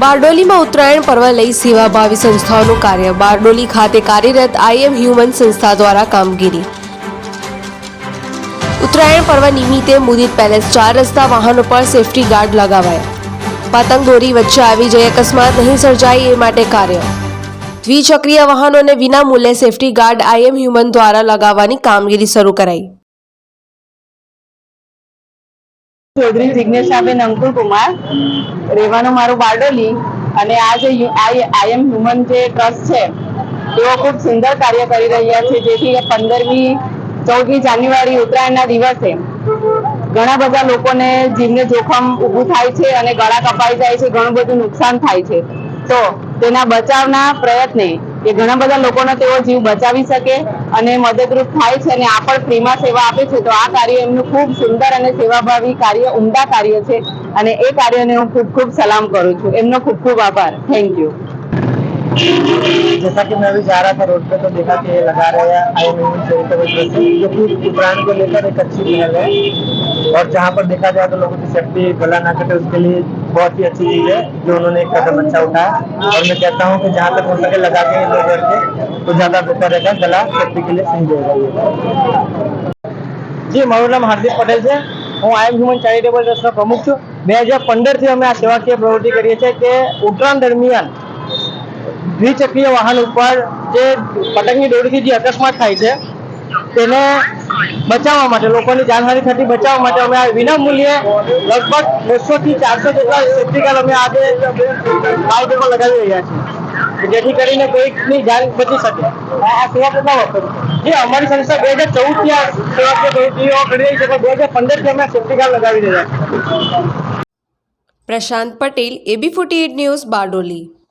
બારડોલીમાં ઉત્તરાયણ પર્વ લઈ સેવાભાવી સંસ્થાઓનું કાર્ય. બારડોલી ખાતે કાર્યરત આઈએમ હ્યુમન સંસ્થા દ્વારા કામગીરી. ઉત્તરાયણ પર્વ નિમિત્તે મુદિત પેલેસ 4 રસ્તા વાહનો પર સેફટી ગાર્ડ લગાવાયા. પતંગ દોરી વચ્ચે આવી જઈ અકસ્માત નહીં સર્જાય એ માટે કાર્ય. દ્વિચક્રીય વાહનોને વિના મૂલ્યે સેફટી ગાર્ડ આઈએમ હ્યુમન દ્વારા લગાવવાની કામગીરી શરૂ કરાઈ. ચૌધરી જિજ્ઞેશાબેન અંકુર કુમાર, રહેવાનું મારું બારડોલી. અને આ જે આઈએમ હ્યુમન જે ટ્રસ્ટ છે તેઓ ખૂબ સુંદર કાર્ય કરી રહ્યા છે, જેથી 14મી જાન્યુઆરી ઉત્તરાયણના દિવસે ઘણા બધા લોકોને જીવને જોખમ ઊભું થાય છે અને ગળા કપાઈ જાય છે, ઘણું બધું નુકસાન થાય છે. તો તેના બચાવના પ્રયત્ને કે ઘણા બધા લોકોનો તેઓ જીવ બચાવી શકે અને મદદરૂપ થાય છે અને આ પણ ફ્રીમાં સેવા આપે છે. તો આ કાર્ય એમનું ખૂબ સુંદર અને સેવાભાવી કાર્ય, ઉમદા કાર્ય છે અને એ કાર્યને હું ખૂબ ખૂબ સલામ કરું છું. एमनो खूब खूब आभार. Thank you. जैसा कि मैं अभी जा रहा था रोड पे तो देखा कि ये लगा रहे हैं आई एम चैरिटेबल ट्रस्ट, जो कि उत्तरायण को लेकर एक अच्छी पहल है और जहाँ पर देखा जाए तो लोगों की सेफ्टी गला ना कटे उसके लिए बहुत ही अच्छी चीज है जो उन्होंने एक कदम अच्छा उठाया. और मैं कहता हूँ कि जहाँ तक हो सके लगा के लोग करके तो ज्यादा बेहतर रहेगा, गला सेफ्टी के लिए सही रहेगा. जी, મારું નામ હાર્દિક પટેલ છે. હું આઈ એમ હ્યુમન ચેરિટેબલ ટ્રસ્ટનો પ્રમુખ છું. 2015 થી અમે આ સેવાકીય પ્રવૃત્તિ કરીએ છીએ કે ઉત્તરાયણ દરમિયાન દ્વિચક્રીય વાહન ઉપર જે પતંગની દોરીથી જે અકસ્માત થાય છે તેને બચાવવા માટે, લોકોની જાનહાનિ થતી બચાવવા માટે અમે આ વિનામૂલ્યે લગભગ 200 થી 400 જેટલા સેફ્ટી ગાર્ડ અમે આજે બાઇક પર લગાવી રહ્યા છીએ, જેથી કરીને કોઈકની જાન બચી શકે. આ સેવા કેટલા વખત જે અમારી સંસ્થા 2014 થી આ સેવાકીય પ્રવૃત્તિઓ કરી રહી છે, પણ 2015 થી અમે સેફ્ટી ગાર્ડ લગાવી રહ્યા છીએ. પ્રશાંત પટેલ, AB48 ન્યૂઝ, બારડોલી.